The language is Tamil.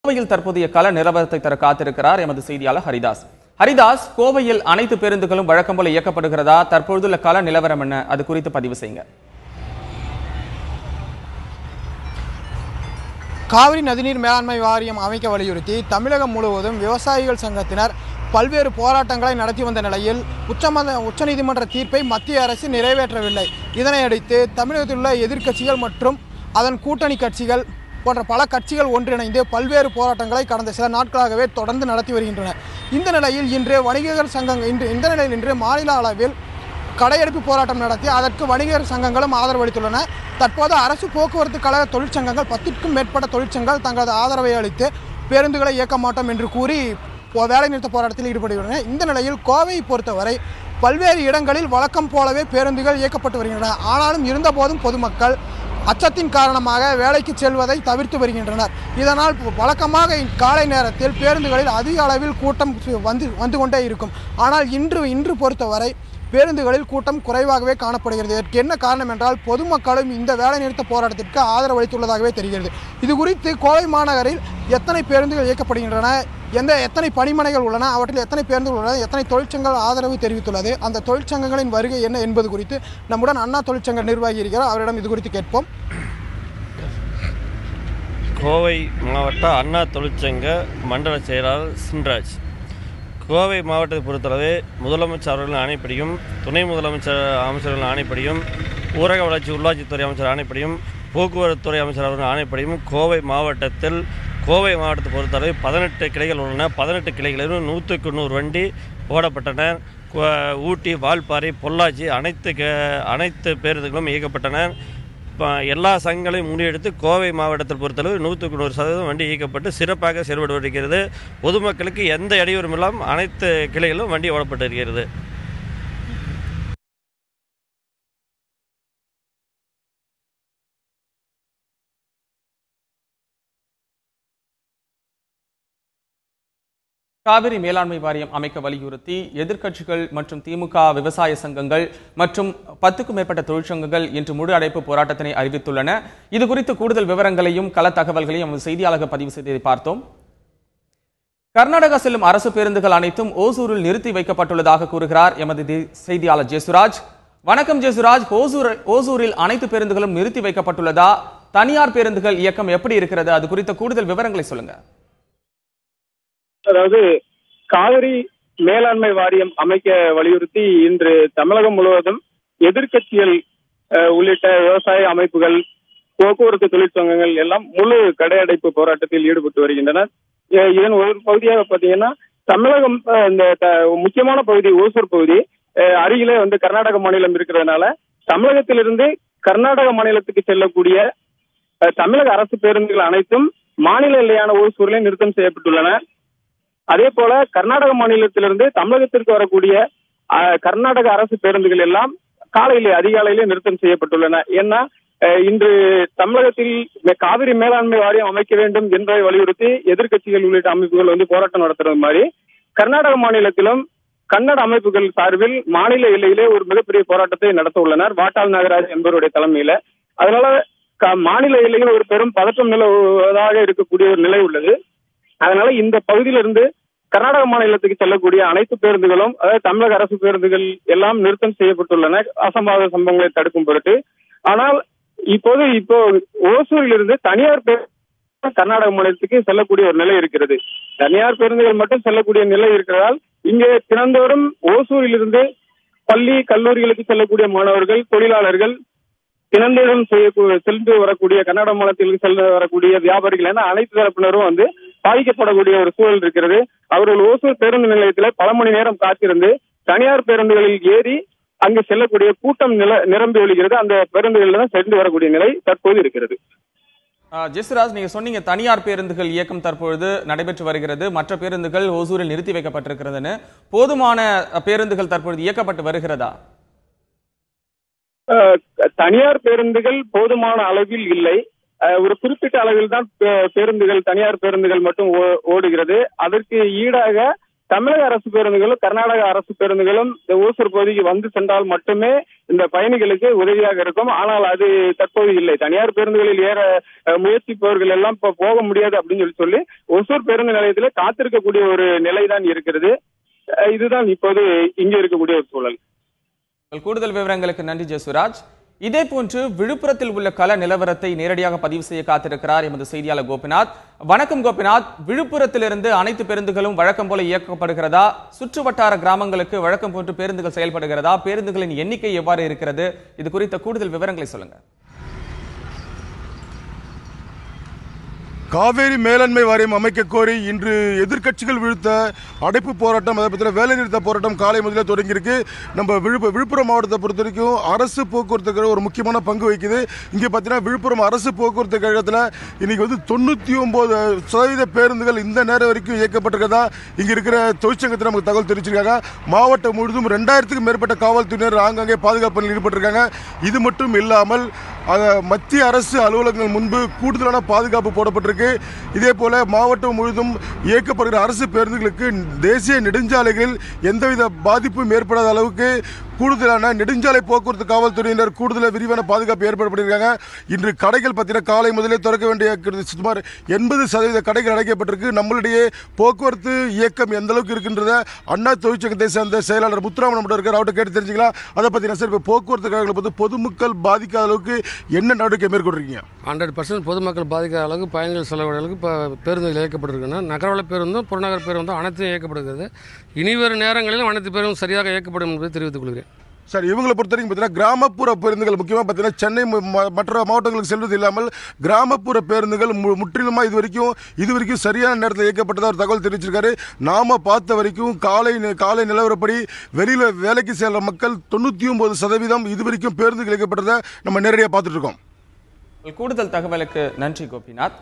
கோவையில் தற்போதைய கள நிலவரத்தை தர காத்திருக்கிறார் எமது செய்தியாளர் ஹரிதாஸ். ஹரிதாஸ், கோவையில் அனைத்து பேருந்துகளும் வழக்கம் போல இயக்கப்படுகிறதா? தற்பொழுதுள்ள கள நிலவரம் என்ன? அது குறித்து பதிவு செய்யுங்க. காவிரி நதிநீர் மேலாண்மை வாரியம் அமைக்க வலியுறுத்தி தமிழகம் முழுவதும் விவசாயிகள் சங்கத்தினர் பல்வேறு போராட்டங்களை நடத்தி வந்த நிலையில் உச்சநீதிமன்ற தீர்ப்பை மத்திய அரசு நிறைவேற்றவில்லை. இதனையடுத்து தமிழகத்தில் உள்ள எதிர்க்கட்சிகள் மற்றும் அதன் கூட்டணி கட்சிகள் போன்ற பல கட்சிகள் ஒன்றிணைந்து பல்வேறு போராட்டங்களை கடந்த சில நாட்களாகவே தொடர்ந்து நடத்தி வருகின்றன. இந்த நிலையில் இன்று மாநில அளவில் கடையெடுப்பு போராட்டம் நடத்தி அதற்கு வணிகர் சங்கங்களும் ஆதரவளித்துள்ளன. தற்போது அரசு போக்குவரத்து கழக தொழிற்சங்கங்கள் 10க்கும் மேற்பட்ட தொழிற்சங்கங்கள் தங்களது ஆதரவை அளித்து பேருந்துகளை இயக்க மாட்டோம் என்று கூறி வேலைநிறுத்த போராட்டத்தில் ஈடுபடுகின்றன. இந்த நிலையில் கோவையை பொறுத்தவரை பல்வேறு இடங்களில் வழக்கம் போலவே பேருந்துகள் இயக்கப்பட்டு வருகின்றன. ஆனாலும் இருந்தபோதும் பொதுமக்கள் அச்சத்தின் காரணமாக வேலைக்கு செல்வதை தவிர்த்து வருகின்றனர். இதனால் வழக்கமாக காலை நேரத்தில் பேருந்துகளில் அதிக அளவில் கூட்டம் வந்து கொண்டே இருக்கும். ஆனால் இன்று பொறுத்தவரை பேருந்துகளில் கூட்டம் குறைவாகவே காணப்படுகிறது. இதற்கு என்ன காரணம் என்றால் பொதுமக்களும் இந்த வேலைநிறுத்த போராட்டத்திற்கு ஆதரவு அளித்துள்ளதாகவே தெரிகிறது. இது குறித்து கோவை மாநகரில் எத்தனை பேருந்துகள் இயக்கப்படுகின்றன, எத்தனை பணிமனைகள் உள்ளன, அவற்றில் எத்தனை பேருந்துகள் உள்ளன, எத்தனை தொழிற்சங்கங்கள் ஆதரவு தெரிவித்துள்ளது, அந்த தொழிற்சங்கங்களின் வருகை என்ன என்பது குறித்து நம்முடன் அண்ணா தொழிற்சங்க நிர்வாகி இருக்கிறார். அவரிடம் இது குறித்து கேட்போம். கோவை மாவட்ட அண்ணா தொழிற்சங்க மண்டல செயலாளர் சின்ராஜ். கோவை மாவட்டத்தை பொறுத்தளவு முதலமைச்சர் அவர்களின் ஆணைப்படியும் துணை முதலமைச்சர் அமைச்சர்களின் ஆணைப்படியும் ஊரக வளர்ச்சி உள்ளாட்சித்துறை அமைச்சர் ஆணைப்படியும் போக்குவரத்துறை அமைச்சர் அவர்களின் ஆணைப்படியும் கோவை மாவட்டத்தை பொறுத்தளவு 18 கிளைகள் உள்ளன. 18 கிளைகளிலும் 100க்கு 100 வண்டி ஓடப்பட்டன. ஊட்டி, வால்பாறை, பொள்ளாச்சி அனைத்து பேருந்துகளும் இயக்கப்பட்டன. எல்லா சங்கங்களையும் முன்னெடுத்து கோவை மாவட்டத்தில் பொறுத்தளவு 100க்கு 100% வண்டி இயக்கப்பட்டு சிறப்பாக செயல்பட்டு வருகிறது. பொதுமக்களுக்கு எந்த இடையூறும் இல்லாமல் அனைத்து கிளைகளும் வண்டி ஓடப்பட்டு இருக்கிறது. காவிரி மேலாண்மை வாரியம் அமைக்க வலியுறுத்தி எதிர்க்கட்சிகள் மற்றும் திமுக விவசாய சங்கங்கள் மற்றும் 10க்கும் மேற்பட்ட தொழிற்சங்கங்கள் இன்று முழு அடைப்பு போராட்டத்தினை அறிவித்துள்ளன. இது குறித்து கூடுதல் விவரங்களையும் கள தகவல்களையும் செய்தியாளர்கள் பதிவு செய்ததை பார்த்தோம். கர்நாடகா செல்லும் அரசு பேருந்துகள் அனைத்தும் ஓசூரில் நிறுத்தி வைக்கப்பட்டுள்ளதாக கூறுகிறார் எமது செய்தியாளர் ஜெசுராஜ். வணக்கம் ஜெசுராஜ். ஓசூரில் அனைத்து பேருந்துகளும் நிறுத்தி வைக்கப்பட்டுள்ளதா? தனியார் பேருந்துகள் இயக்கம் எப்படி இருக்கிறது? அது குறித்த கூடுதல் விவரங்களை சொல்லுங்க. அதாவது காவிரி மேலாண்மை வாரியம் அமைக்க வலியுறுத்தி இன்று தமிழகம் முழுவதும் எதிர்க்கட்சிகள் உள்ளிட்ட விவசாய அமைப்புகள், போக்குவரத்து தொழிற்சங்கங்கள் எல்லாம் முழு கடையடைப்பு போராட்டத்தில் ஈடுபட்டு வருகின்றனர். இதன் ஒரு பகுதியாக பார்த்தீங்கன்னா தமிழகம் இந்த முக்கியமான பகுதி ஓசூர் பகுதி அருகிலே கர்நாடக மாநிலம் இருக்கிறதுனால தமிழகத்திலிருந்து கர்நாடக மாநிலத்துக்கு செல்லக்கூடிய தமிழக அரசு பேருந்துகள் அனைத்தும் மாநில எல்லையான ஓசூரிலே நிறுத்தம் செய்யப்பட்டுள்ளன. அதே போல கர்நாடக மாநிலத்திலிருந்து தமிழகத்திற்கு வரக்கூடிய கர்நாடக அரசு பேருந்துகள் எல்லாம் அதிகாலையிலே நிறுத்தம் செய்யப்பட்டுள்ளன. ஏன்னா இன்று தமிழகத்தில் காவிரி மேலாண்மை வாரியம் அமைக்க வேண்டும் என்பதை வலியுறுத்தி எதிர்க்கட்சிகள் உள்ளிட்ட அமைப்புகள் போராட்டம் நடத்துறது மாதிரி கர்நாடக மாநிலத்திலும் கன்னட அமைப்புகள் சார்பில் மாநில எல்லையிலே ஒரு மிகப்பெரிய போராட்டத்தை நடத்த உள்ளனர், வாட்டாள் நாகராஜ் என்பவருடைய தலைமையில. அதனால மாநில எல்லையில் ஒரு பெரும் பதற்றம் நிலவுவதாக இருக்கக்கூடிய ஒரு நிலை உள்ளது. அதனால இந்த பகுதியிலிருந்து கர்நாடக மாநிலத்துக்கு செல்லக்கூடிய அனைத்து பேருந்துகளும், அதாவது தமிழக அரசு பேருந்துகள் எல்லாம் நிறுத்தம் செய்யப்பட்டுள்ளன அசம்பாவித சம்பவங்களை தடுக்கும் பொருட்டு. ஆனால் இப்போ ஓசூரிலிருந்து தனியார் பேருந்து கர்நாடக மாநிலத்துக்கு செல்லக்கூடிய ஒரு நிலை இருக்கிறது. தனியார் பேருந்துகள் மட்டும் செல்லக்கூடிய நிலை இருக்கிறதால் இங்கே தினந்தோறும் ஓசூரிலிருந்து பள்ளி கல்லூரிகளுக்கு செல்லக்கூடிய மாணவர்கள், தொழிலாளர்கள், தினந்தோறும் சென்று வரக்கூடிய கர்நாடக மாநிலத்தில் செல்ல வரக்கூடிய வியாபாரிகள் என அனைத்து தரப்பினரும் பாதிக்கப்படக்கூடிய ஒரு சூழல் இருக்கிறது. அவர்கள் ஓசூர் பேருந்து நிலையத்தில் பல மணி நேரம் காத்திருந்து தனியார் பேருந்துகளில் ஏறி அங்கு செல்லக்கூடிய கூட்டம் நிரம்பி ஒழிகிறது. அந்த பேருந்துகளில் தான் சென்று வரக்கூடிய நிலை தற்போது இருக்கிறது. ஜெசுராஜ், நீங்க சொன்னீங்க தனியார் பேருந்துகள் இயக்கம் தற்பொழுது நடைபெற்று வருகிறது, மற்ற பேருந்துகள் ஓசூரில் நிறுத்தி வைக்கப்பட்டிருக்கிறதுன்னு. போதுமான பேருந்துகள் தற்பொழுது இயக்கப்பட்டு வருகிறதா? தனியார் பேருந்துகள் போதுமான அளவில் இல்லை. ஒரு குறிப்பிட்ட அளவில் தான் பேருந்துகள், தனியார் பேருந்துகள் மட்டும் ஓடுகிறது. அதற்கு ஈடாக தமிழக அரசு பேருந்துகளும் கர்நாடக அரசு பேருந்துகளும் இந்த ஓசூர் பகுதிக்கு வந்து சென்றால் மட்டுமே இந்த பயணிகளுக்கு உதவியாக இருக்கும். ஆனால் அது தற்போது இல்லை. தனியார் பேருந்துகளில் ஏற முயற்சிப்பவர்கள் எல்லாம் இப்ப போக முடியாது அப்படின்னு சொல்லி ஒசூர் பேருந்து நிலையத்திலே காத்திருக்கக்கூடிய ஒரு நிலைதான் இருக்கிறது. இதுதான் இப்போது இங்க இருக்கக்கூடிய ஒரு சூழல். கூடுதல் விவரங்களுக்கு நன்றி ஜெயசுராஜ். இதே போன்று விழுப்புரத்தில் உள்ள கள நிலவரத்தை நேரடியாக பதிவு செய்ய காத்திருக்கிறார் எமது செய்தியாளர் கோபிநாத். வணக்கம் கோபிநாத். விழுப்புரத்திலிருந்து அனைத்து பேருந்துகளும் வழக்கம் போல இயக்கப்படுகிறதா? சுற்று வட்டார கிராமங்களுக்கு வழக்கம் போன்று பேருந்துகள் செயல்படுகிறதா? பேருந்துகளின் எண்ணிக்கை எவ்வாறு இருக்கிறது? இது குறித்த கூடுதல் விவரங்களை சொல்லுங்க. காவேரி மேலாண்மை வாரியம் அமைக்க கோரி இன்று எதிர்க்கட்சிகள் விழுத்த அடைப்பு போராட்டம், அதை பற்றின வேலைநிறுத்த போராட்டம் காலை முதலே தொடங்கியிருக்கு. நம்ம விழுப்புரம் மாவட்டத்தை பொறுத்த வரைக்கும் அரசு போக்குவரத்து கழகம் ஒரு முக்கியமான பங்கு வகிக்குது. இங்கே பார்த்தீங்கன்னா விழுப்புரம் அரசு போக்குவரத்து கழகத்தில் இன்னைக்கு 99% பேருந்துகள் இந்த நேரம் வரைக்கும் இயக்கப்பட்டிருக்கதா இங்கே இருக்கிற தொழிற்சங்கத்தில் நமக்கு தகவல் தெரிவிச்சிருக்காங்க. மாவட்டம் முழுவதும் 2000க்கும் மேற்பட்ட காவல்துறையினர் ஆங்காங்கே பாதுகாப்பு பணியில் ஈடுபட்டிருக்காங்க. இது மட்டும் இல்லாமல் மத்திய அரசு அலுவலகங்கள் முன்பு கூடுதலான பாதுகாப்பு போடப்பட்டிருக்கு. இதே போல மாவட்டம் முழுவதும் இயக்கப்படுகிற அரசு பேருந்துகளுக்கு தேசிய நெடுஞ்சாலைகளில் எந்தவித பாதிப்பும் ஏற்படாத அளவுக்கு கூடுதலான நெடுஞ்சாலை போக்குவரத்து காவல்துறையினர் கூடுதலாக விரிவான பாதுகாப்பு ஏற்படுத்தியிருக்காங்க. இன்று கடைகள் பார்த்தீங்கன்னா காலை முதலே திறக்க வேண்டிய சுமார் 80% கடைகள் அடைக்கப்பட்டிருக்கு. நம்மளுடைய போக்குவரத்து இயக்கம் எந்த அளவுக்கு இருக்கின்றத அண்ணா தொழிற்சங்கத்தை சேர்ந்த செயலாளர் முத்துராமன் மட்டும் இருக்கார், அவர்கிட்ட கேட்டு தெரிஞ்சுக்கலாம். அதை பார்த்தீங்கன்னா சார், இப்போ போக்குவரத்து கழகங்களை பார்த்து பொதுமக்கள் பாதிக்காத அளவுக்கு என்ன நடவடிக்கை மேற்கொண்டிருக்கீங்க? 100% பொதுமக்கள் பாதிக்காத அளவுக்கு பயணிகள் செலவுடைய அளவுக்கு இப்போ பேருந்துகள் இயக்கப்பட்டிருக்குன்னா நகரவள பேருந்தும் புறநகர் பேருந்தும் அனைத்தும் இயக்கப்படுகிறது. இனிவரும் நேரங்களிலும் அனைத்து பேருந்தும் சரியாக இயக்கப்படும் என்பதை தெரிவித்துக் கொள்கிறேன். சார், இவங்களை பொறுத்த வரைக்கும் பார்த்தீங்கன்னா கிராமப்புற பேருந்துகள் முக்கியமாக பார்த்தீங்கன்னா சென்னை மற்ற மாவட்டங்களுக்கு செல்வது இல்லாமல் கிராமப்புற பேருந்துகள் முற்றிலுமாக இது வரைக்கும் சரியான நேரத்தில் இயக்கப்பட்டதாக ஒரு தகவல் தெரிவிச்சிருக்காரு. நாம் பார்த்த வரைக்கும் காலை நிலவரப்படி வெளியில் வேலைக்கு செல்கிற மக்கள் 99% இது வரைக்கும் பேருந்துகள் இயக்கப்பட்டதை நம்ம நேரடியாக பார்த்துட்டு இருக்கோம். கூடுதல் தகவலுக்கு நன்றி கோபிநாத்.